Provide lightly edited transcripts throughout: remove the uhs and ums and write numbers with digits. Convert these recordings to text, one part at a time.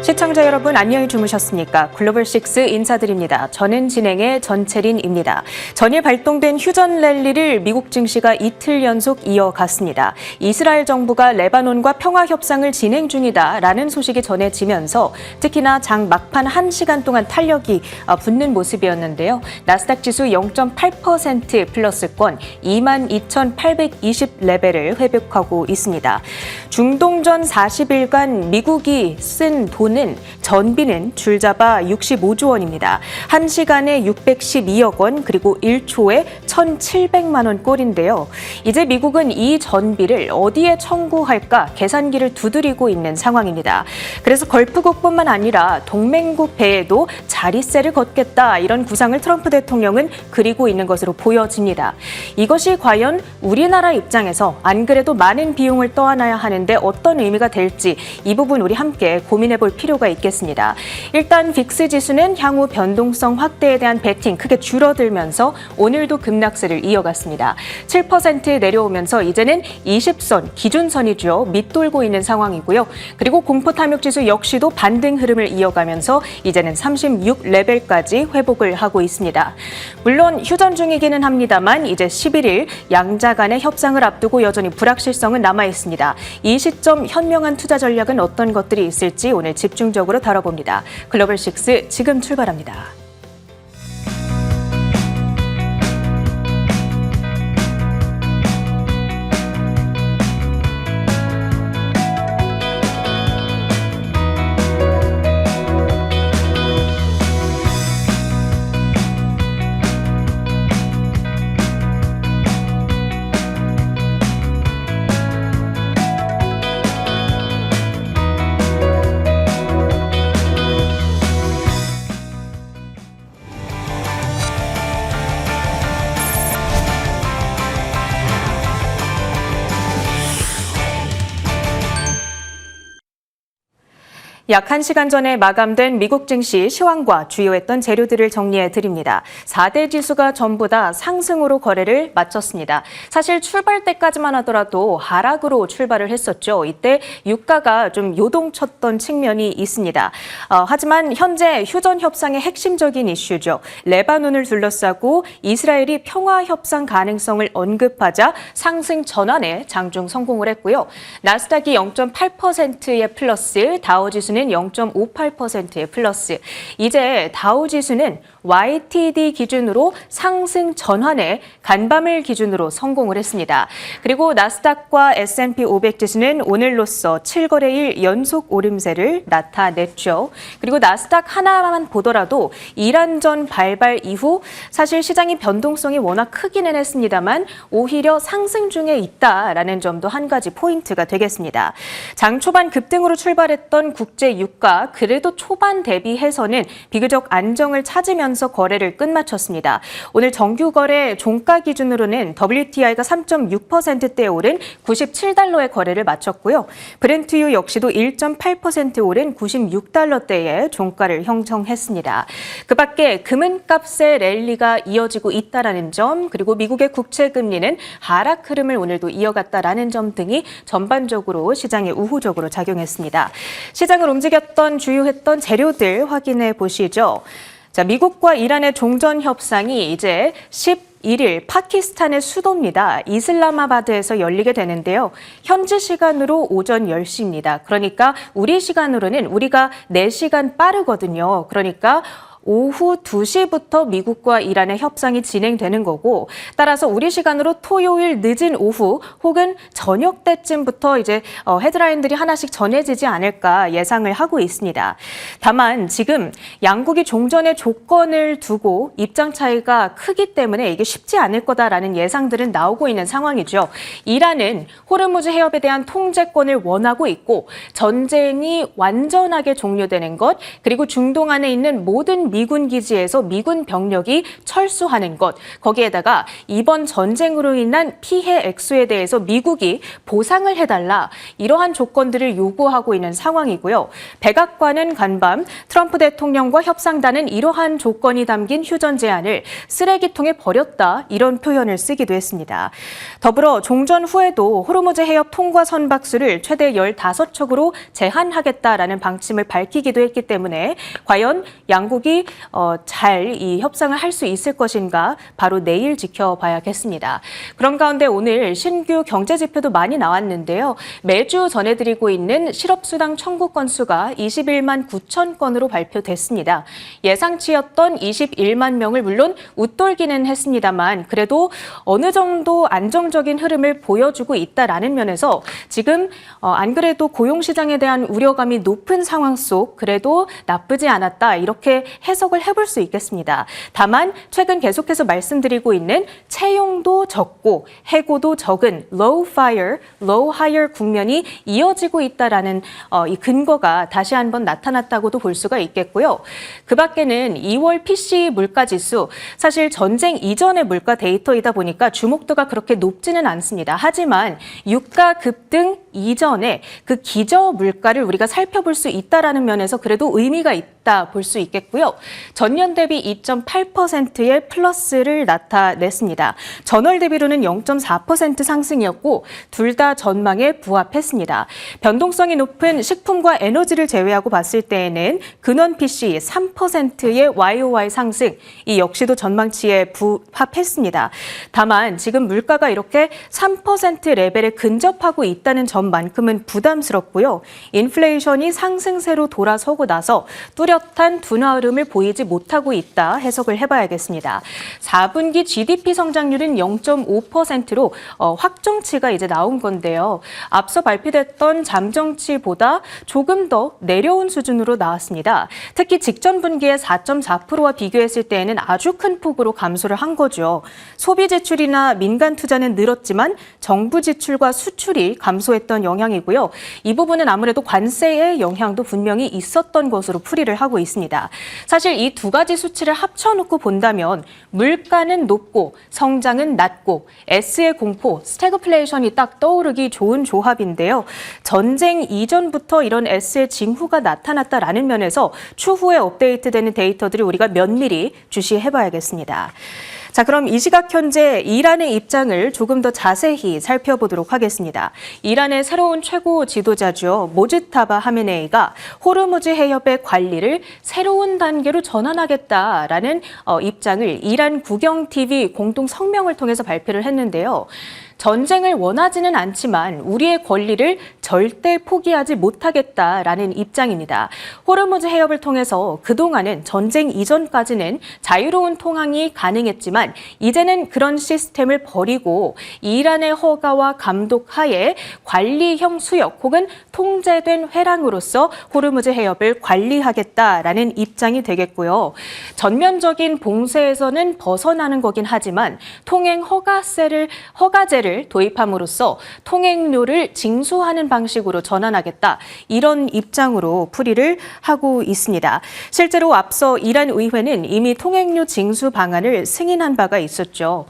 시청자 여러분 안녕히 주무셨습니까? 글로벌6 인사드립니다. 저는 진행의 전채린입니다. 전일 발동된 휴전 랠리를 미국 증시가 이틀 연속 이어갔습니다. 이스라엘 정부가 레바논과 평화 협상을 진행 중이다라는 소식이 전해지면서 특히나 장 막판 1시간 동안 탄력이 붙는 모습이었는데요. 나스닥 지수 0.8% 플러스권 22,820 레벨을 회복하고 있습니다. 중동전 40일간 미국이 쓴 돈은 전비는 줄잡아 65조 원입니다. 1시간에 612억 원 그리고 1초에 1,700만 원 꼴인데요. 이제 미국은 이 전비를 어디에 청구할까 계산기를 두드리고 있는 상황입니다. 그래서 걸프국뿐만 아니라 동맹국 배에도 자리세를 걷겠다 이런 구상을 트럼프 대통령은 그리고 있는 것으로 보여집니다. 이것이 과연 우리나라 입장에서 안 그래도 많은 비용을 떠안아야 하는데 어떤 의미가 될지 이 부분 우리 함께 고민해 볼 필요가 있겠습니다. 일단 빅스 지수는 향후 변동성 확대에 대한 베팅 크게 줄어들면서 오늘도 급락세를 이어갔습니다. 7% 내려오면서 이제는 20선 기준선이죠. 밑돌고 있는 상황이고요. 그리고 공포탐욕지수 역시도 반등 흐름을 이어가면서 이제는 36 레벨까지 회복을 하고 있습니다. 물론 휴전 중이기는 합니다만 이제 11일 양자 간의 협상을 앞두고 여전히 불확실성은 남아 있습니다. 이 시점 현명한 투자 전략은 어떤 것들이 있을지 오늘 집중적으로 다뤄봅니다. 글로벌6 지금 출발합니다. 약 1시간 전에 마감된 미국 증시 시황과 주요했던 재료들을 정리해 드립니다. 4대 지수가 전부 다 상승으로 거래를 마쳤습니다. 사실 출발 때까지만 하더라도 하락으로 출발을 했었죠. 이때 유가가 좀 요동쳤던 측면이 있습니다. 하지만 현재 휴전 협상의 핵심적인 이슈죠. 레바논을 둘러싸고 이스라엘이 평화 협상 가능성을 언급하자 상승 전환에 장중 성공을 했고요. 나스닥이 0.8%의 플러스, 다우지수는 0.58%의 플러스. 이제 다우지수는 YTD 기준으로 상승 전환에 간밤을 기준으로 성공을 했습니다. 그리고 나스닥과 S&P 500 지수는 오늘로써 7거래일 연속 오름세를 나타냈죠. 그리고 나스닥 하나만 보더라도 이란전 발발 이후 사실 시장이 변동성이 워낙 크기는 했습니다만 오히려 상승 중에 있다라는 점도 한 가지 포인트가 되겠습니다. 장 초반 급등으로 출발했던 국제 유가 그래도 초반 대비해서는 비교적 안정을 찾으면서 거래를 끝마쳤습니다. 오늘 정규 거래 종가 기준으로는 WTI가 3.6%대에 오른 97달러의 거래를 마쳤고요. 브렌트유 역시도 1.8% 오른 96달러대의 종가를 형성했습니다. 그 밖에 금은값의 랠리가 이어지고 있다는 점, 그리고 미국의 국채 금리는 하락 흐름을 오늘도 이어갔다는 점 등이 전반적으로 시장에 우호적으로 작용했습니다. 시장을 움직였던 주요했던 재료들 확인해 보시죠. 자, 미국과 이란의 종전 협상이 이제 11일 파키스탄의 수도입니다. 이슬라마바드에서 열리게 되는데요. 현지 시간으로 오전 10시입니다. 그러니까 우리 시간으로는 우리가 4시간 빠르거든요. 그러니까 오후 2시부터 미국과 이란의 협상이 진행되는 거고 따라서 우리 시간으로 토요일 늦은 오후 혹은 저녁 때쯤부터 이제 헤드라인들이 하나씩 전해지지 않을까 예상을 하고 있습니다. 다만 지금 양국이 종전의 조건을 두고 입장 차이가 크기 때문에 이게 쉽지 않을 거다라는 예상들은 나오고 있는 상황이죠. 이란은 호르무즈 해협에 대한 통제권을 원하고 있고 전쟁이 완전하게 종료되는 것 그리고 중동 안에 있는 모든 미군 기지에서 미군 병력이 철수하는 것, 거기에다가 이번 전쟁으로 인한 피해 액수에 대해서 미국이 보상을 해달라, 이러한 조건들을 요구하고 있는 상황이고요. 백악관은 간밤 트럼프 대통령과 협상단은 이러한 조건이 담긴 휴전 제안을 쓰레기통에 버렸다, 이런 표현을 쓰기도 했습니다. 더불어 종전 후에도 호르무즈 해협 통과 선박수를 최대 15척으로 제한하겠다라는 방침을 밝히기도 했기 때문에 과연 양국이 잘 이 협상을 할 수 있을 것인가 바로 내일 지켜봐야겠습니다. 그런 가운데 오늘 신규 경제 지표도 많이 나왔는데요. 매주 전해드리고 있는 실업수당 청구 건수가 21만 9천 건으로 발표됐습니다. 예상치였던 21만 명을 물론 웃돌기는 했습니다만 그래도 어느 정도 안정적인 흐름을 보여주고 있다라는 면에서 지금 안 그래도 고용시장에 대한 우려감이 높은 상황 속 그래도 나쁘지 않았다, 이렇게 해석을 해볼 수 있겠습니다. 다만 최근 계속해서 말씀드리고 있는 채용도 적고 해고도 적은 low fire, low hire 국면이 이어지고 있다라는 이 근거가 다시 한번 나타났다고도 볼 수가 있겠고요. 그 밖에는 2월 PC 물가지수, 사실 전쟁 이전의 물가 데이터이다 보니까 주목도가 그렇게 높지는 않습니다. 하지만 유가 급등 이전에 그 기저 물가를 우리가 살펴볼 수 있다라는 면에서 그래도 의미가 있다 볼 수 있겠고요. 전년 대비 2.8%의 플러스를 나타냈습니다. 전월 대비로는 0.4% 상승이었고 둘 다 전망에 부합했습니다. 변동성이 높은 식품과 에너지를 제외하고 봤을 때에는 근원 PC 3%의 YOY 상승, 이 역시도 전망치에 부합했습니다. 다만 지금 물가가 이렇게 3% 레벨에 근접하고 있다는 점만큼은 부담스럽고요. 인플레이션이 상승세로 돌아서고 나서 뚜렷한 둔화 흐름을 보이지 못하고 있다 해석을 해봐야겠습니다. 4분기 GDP 성장률은 0.5%로 확정치가 이제 나온 건데요. 앞서 발표됐던 잠정치보다 조금 더 내려온 수준으로 나왔습니다. 특히 직전 분기의 4.4%와 비교했을 때에는 아주 큰 폭으로 감소를 한 거죠. 소비 지출이나 민간 투자는 늘었지만 정부 지출과 수출이 감소했던 영향이고요. 이 부분은 아무래도 관세의 영향도 분명히 있었던 것으로 풀이를 하고 있습니다. 사실 이 두 가지 수치를 합쳐놓고 본다면 물가는 높고 성장은 낮고 S의 공포, 스태그플레이션이 딱 떠오르기 좋은 조합인데요. 전쟁 이전부터 이런 S의 징후가 나타났다라는 면에서 추후에 업데이트되는 데이터들을 우리가 면밀히 주시해봐야겠습니다. 자, 그럼 이 시각 현재 이란의 입장을 조금 더 자세히 살펴보도록 하겠습니다. 이란의 새로운 최고 지도자죠. 모즈타바 하메네이가 호르무즈 해협의 관리를 새로운 단계로 전환하겠다라는 입장을 이란 국영 TV 공동 성명을 통해서 발표를 했는데요. 전쟁을 원하지는 않지만 우리의 권리를 절대 포기하지 못하겠다라는 입장입니다. 호르무즈 해협을 통해서 그동안은 전쟁 이전까지는 자유로운 통항이 가능했지만 이제는 그런 시스템을 버리고 이란의 허가와 감독 하에 관리형 수역 혹은 통제된 회랑으로서 호르무즈 해협을 관리하겠다라는 입장이 되겠고요. 전면적인 봉쇄에서는 벗어나는 거긴 하지만 통행 허가제를 도입함으로써 통행료를 징수하는 방식으로 전환하겠다, 이런 입장으로 풀이를 하고 있습니다. 실제로 앞서 이란 의회는 이미 통행료 징수 방안을 승인한 바가 있었죠.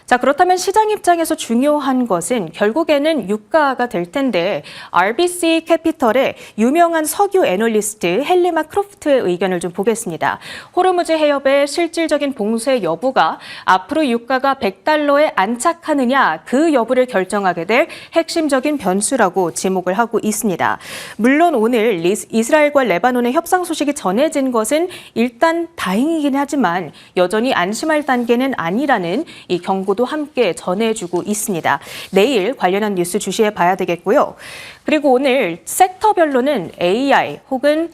자, 그렇다면 시장 입장에서 중요한 것은 결국에는 유가가 될 텐데 RBC 캐피털의 유명한 석유 애널리스트 헬리마 크로프트의 의견을 좀 보겠습니다. 호르무즈 해협의 실질적인 봉쇄 여부가 앞으로 유가가 $100에 안착하느냐 그 여부를 결정하게 될 핵심적인 변수라고 지목을 하고 있습니다. 물론 오늘 이스라엘과 레바논의 협상 소식이 전해진 것은 일단 다행이긴 하지만 여전히 안심할 단계는 아니라는 이 경고도 함께 전해주고 있습니다. 내일 관련한 뉴스 주시해 봐야 되겠고요. 그리고 오늘 섹터별로는 AI 혹은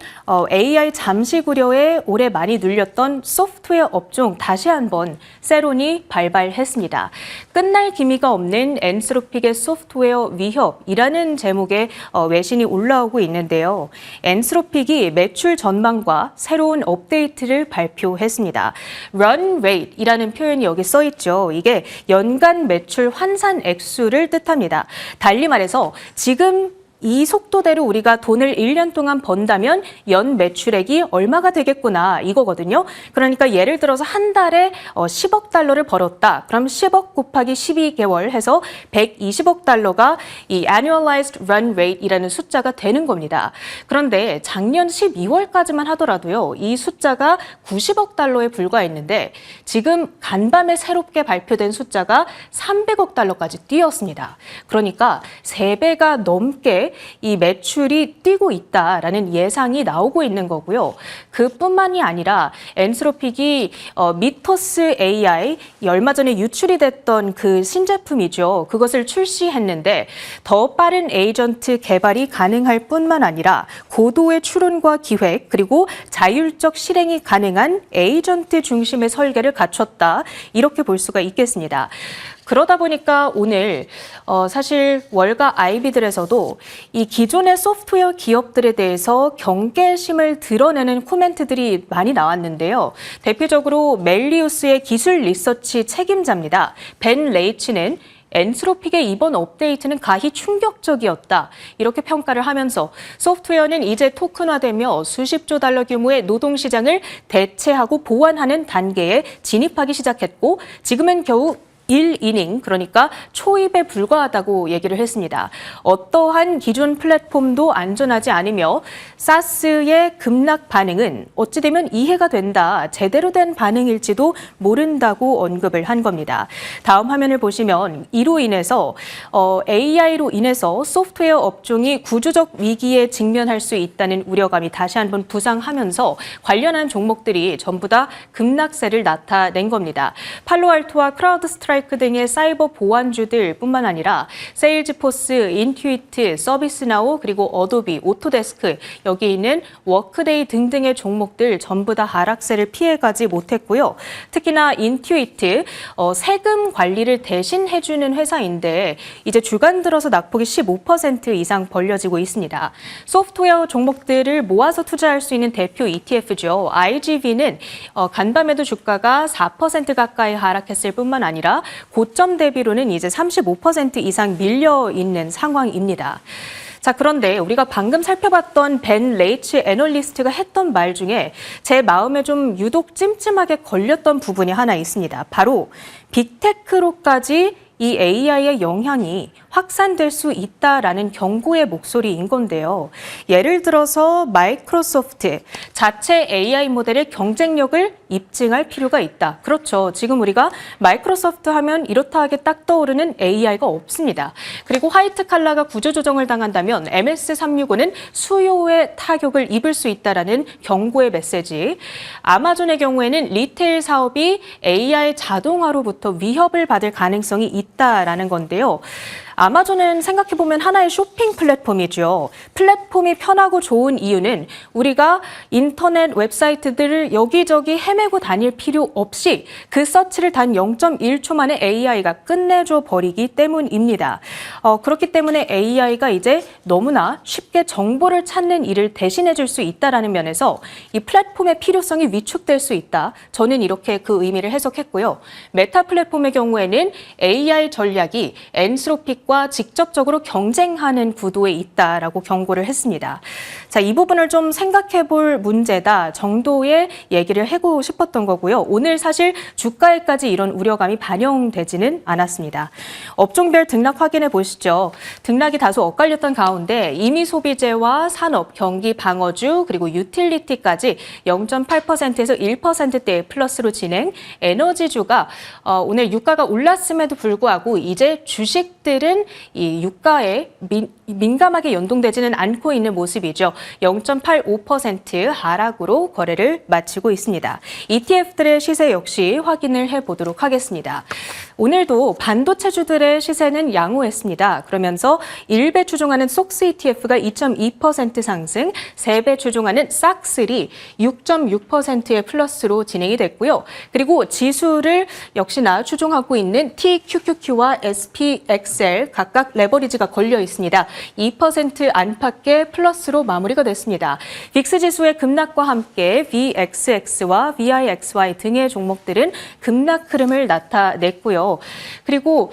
AI 잠식 우려에 올해 많이 눌렸던 소프트웨어 업종 다시 한번 세론이 발발했습니다. 끝날 기미가 없는 엔스로픽의 소프트웨어 위협이라는 제목의 외신이 올라오고 있는데요. 엔스로픽이 매출 전망과 새로운 업데이트를 발표했습니다. Run rate이라는 표현이 여기 써 있죠. 이게 연간 매출 환산 액수를 뜻합니다. 달리 말해서 지금 이 속도대로 우리가 돈을 1년 동안 번다면 연 매출액이 얼마가 되겠구나 이거거든요. 그러니까 예를 들어서 한 달에 10억 달러를 벌었다. 그럼 10억 곱하기 12개월 해서 120억 달러가 이 annualized run rate이라는 숫자가 되는 겁니다. 그런데 작년 12월까지만 하더라도요. 이 숫자가 90억 달러에 불과했는데 지금 간밤에 새롭게 발표된 숫자가 300억 달러까지 뛰었습니다. 그러니까 3배가 넘게 이 매출이 뛰고 있다라는 예상이 나오고 있는 거고요. 그뿐만이 아니라 엔스로픽이 미토스 AI 얼마 전에 유출이 됐던 그 신제품이죠. 그것을 출시했는데 더 빠른 에이전트 개발이 가능할 뿐만 아니라 고도의 추론과 기획 그리고 자율적 실행이 가능한 에이전트 중심의 설계를 갖췄다. 이렇게 볼 수가 있겠습니다. 그러다 보니까 오늘 사실 월가 IB들에서도 이 기존의 소프트웨어 기업들에 대해서 경계심을 드러내는 코멘트들이 많이 나왔는데요. 대표적으로 멜리우스의 기술 리서치 책임자입니다. 벤 레이치는 엔스로픽의 이번 업데이트는 가히 충격적이었다. 이렇게 평가를 하면서 소프트웨어는 이제 토큰화되며 수십조 달러 규모의 노동시장을 대체하고 보완하는 단계에 진입하기 시작했고 지금은 겨우 1이닝, 그러니까 초입에 불과하다고 얘기를 했습니다. 어떠한 기존 플랫폼도 안전하지 않으며 사스의 급락 반응은 어찌 되면 이해가 된다, 제대로 된 반응일지도 모른다고 언급을 한 겁니다. 다음 화면을 보시면 이로 인해서 AI로 인해서 소프트웨어 업종이 구조적 위기에 직면할 수 있다는 우려감이 다시 한번 부상하면서 관련한 종목들이 전부 다 급락세를 나타낸 겁니다. 팔로알토와 크라우드스트라이크 등의 사이버 보안주들 뿐만 아니라 세일즈포스, 인투이트, 서비스나우, 그리고 어도비, 오토데스크, 여기 있는 워크데이 등등의 종목들 전부 다 하락세를 피해가지 못했고요. 특히나 인투이트, 세금 관리를 대신 해주는 회사인데 이제 주간 들어서 낙폭이 15% 이상 벌려지고 있습니다. 소프트웨어 종목들을 모아서 투자할 수 있는 대표 ETF죠. IGV는 간밤에도 주가가 4% 가까이 하락했을 뿐만 아니라 고점 대비로는 이제 35% 이상 밀려 있는 상황입니다. 자, 그런데 우리가 방금 살펴봤던 벤 레이치 애널리스트가 했던 말 중에 제 마음에 좀 유독 찜찜하게 걸렸던 부분이 하나 있습니다. 바로 빅테크로까지 이 AI의 영향이 확산될 수 있다라는 경고의 목소리인 건데요. 예를 들어서 마이크로소프트 자체 AI 모델의 경쟁력을 입증할 필요가 있다. 그렇죠. 지금 우리가 마이크로소프트 하면 이렇다 하게 딱 떠오르는 AI가 없습니다. 그리고 화이트 칼라가 구조조정을 당한다면 MS365는 수요에 타격을 입을 수 있다라는 경고의 메시지. 아마존의 경우에는 리테일 사업이 AI 자동화로부터 위협을 받을 가능성이 있다라는 건데요. 아마존은 생각해보면 하나의 쇼핑 플랫폼이죠. 플랫폼이 편하고 좋은 이유는 우리가 인터넷 웹사이트들을 여기저기 헤매고 다닐 필요 없이 그 서치를 단 0.1초 만에 AI가 끝내줘 버리기 때문입니다. 그렇기 때문에 AI가 이제 너무나 쉽게 정보를 찾는 일을 대신해줄 수 있다는 면에서 이 플랫폼의 필요성이 위축될 수 있다. 저는 이렇게 그 의미를 해석했고요. 메타 플랫폼의 경우에는 AI 전략이 엔스로픽 과 직접적으로 경쟁하는 구도에 있다라고 경고를 했습니다. 자, 이 부분을 좀 생각해 볼 문제다 정도의 얘기를 하고 싶었던 거고요. 오늘 사실 주가에까지 이런 우려감이 반영되지는 않았습니다. 업종별 등락 확인해 보시죠. 등락이 다소 엇갈렸던 가운데 임의 소비재와 산업, 경기 방어주, 그리고 유틸리티까지 0.8%에서 1%대의 플러스로 진행, 에너지주가 오늘 유가가 올랐음에도 불구하고 이제 주식들은 이 유가에 민감하게 연동되지는 않고 있는 모습이죠. 0.85% 하락으로 거래를 마치고 있습니다. ETF들의 시세 역시 확인을 해보도록 하겠습니다. 오늘도 반도체주들의 시세는 양호했습니다. 그러면서 1배 추종하는 속스 ETF가 2.2% 상승, 3배 추종하는 싹슬이 6.6%의 플러스로 진행이 됐고요. 그리고 지수를 역시나 추종하고 있는 TQQQ와 SPXL 각각 레버리지가 걸려 있습니다. 2% 안팎의 플러스로 마무리가 됐습니다. 빅스 지수의 급락과 함께 VXX와 VIXY 등의 종목들은 급락 흐름을 나타냈고요. 그리고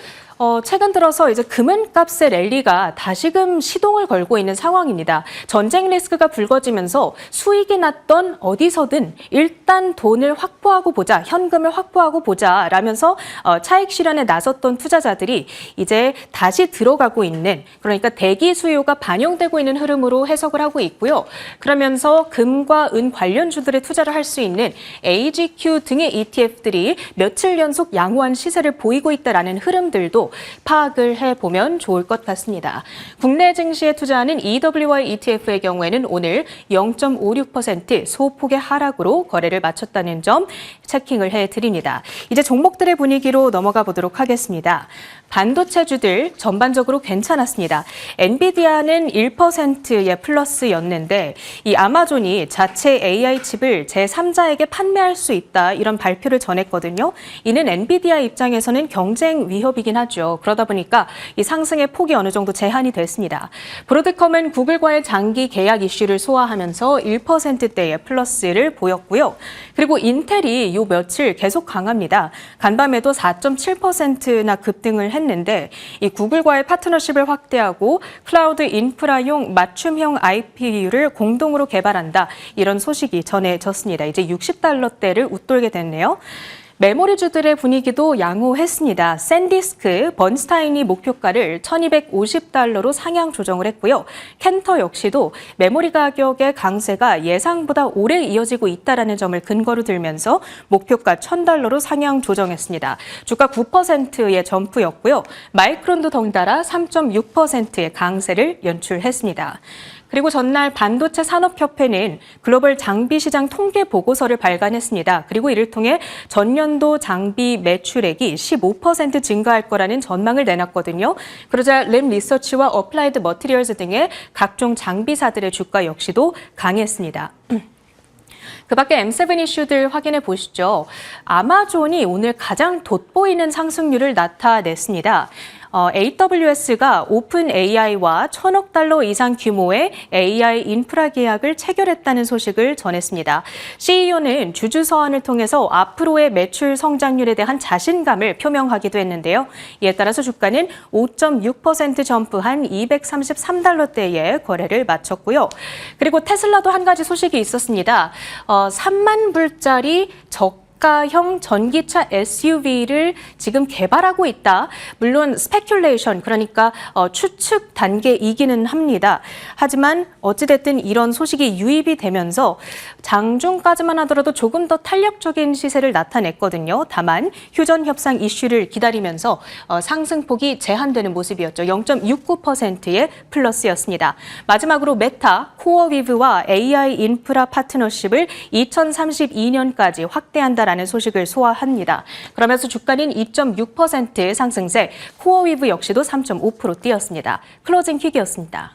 최근 들어서 이제 금은값의 랠리가 다시금 시동을 걸고 있는 상황입니다. 전쟁 리스크가 불거지면서 수익이 났던 어디서든 일단 돈을 확보하고 보자, 현금을 확보하고 보자 라면서 차익 실현에 나섰던 투자자들이 이제 다시 들어가고 있는, 그러니까 대기 수요가 반영되고 있는 흐름으로 해석을 하고 있고요. 그러면서 금과 은 관련주들에 투자를 할 수 있는 AGQ 등의 ETF들이 며칠 연속 양호한 시세를 보이고 있다라는 흐름들도 파악을 해보면 좋을 것 같습니다. 국내 증시에 투자하는 EWY ETF의 경우에는 오늘 0.56% 소폭의 하락으로 거래를 마쳤다는 점 체킹을 해드립니다. 이제 종목들의 분위기로 넘어가 보도록 하겠습니다. 반도체주들 전반적으로 괜찮았습니다. 엔비디아는 1%의 플러스였는데 이 아마존이 자체 AI 칩을 제3자에게 판매할 수 있다, 이런 발표를 전했거든요. 이는 엔비디아 입장에서는 경쟁 위협이긴 하죠. 그러다 보니까 이 상승의 폭이 어느 정도 제한이 됐습니다. 브로드컴은 구글과의 장기 계약 이슈를 소화하면서 1%대의 플러스를 보였고요. 그리고 인텔이 요 며칠 계속 강합니다. 간밤에도 4.7%나 급등을 했는데 이 구글과의 파트너십을 확대하고 클라우드 인프라용 맞춤형 IPU를 공동으로 개발한다, 이런 소식이 전해졌습니다. 이제 60달러대를 웃돌게 됐네요. 메모리주들의 분위기도 양호했습니다. 샌디스크, 번스타인이 목표가를 1250달러로 상향 조정을 했고요. 켄터 역시도 메모리 가격의 강세가 예상보다 오래 이어지고 있다는 점을 근거로 들면서 목표가 1000달러로 상향 조정했습니다. 주가 9%의 점프였고요. 마이크론도 덩달아 3.6%의 강세를 연출했습니다. 그리고 전날 반도체 산업협회는 글로벌 장비 시장 통계 보고서를 발간했습니다. 그리고 이를 통해 전년도 장비 매출액이 15% 증가할 거라는 전망을 내놨거든요. 그러자 램 리서치와 어플라이드 머티리얼즈 등의 각종 장비사들의 주가 역시도 강했습니다. 그 밖에 M7 이슈들 확인해 보시죠. 아마존이 오늘 가장 돋보이는 상승률을 나타냈습니다. AWS가 오픈 AI와 1000억 달러 이상 규모의 AI 인프라 계약을 체결했다는 소식을 전했습니다. CEO는 주주 서한을 통해서 앞으로의 매출 성장률에 대한 자신감을 표명하기도 했는데요. 이에 따라서 주가는 5.6% 점프한 233달러대의 거래를 마쳤고요. 그리고 테슬라도 한 가지 소식이 있었습니다. 3만 불짜리 저가형 전기차 SUV를 지금 개발하고 있다. 물론 스페큘레이션, 그러니까 추측 단계이기는 합니다. 하지만 어찌됐든 이런 소식이 유입이 되면서 장중까지만 하더라도 조금 더 탄력적인 시세를 나타냈거든요. 다만 휴전 협상 이슈를 기다리면서 상승폭이 제한되는 모습이었죠. 0.69%의 플러스였습니다. 마지막으로 메타, 코어위브와 AI 인프라 파트너십을 2032년까지 확대한다라는 소식을 소화합니다. 그러면서 주가는 2.6% 상승세, 코어위브 역시도 3.5% 뛰었습니다. 클로징 퀵이었습니다.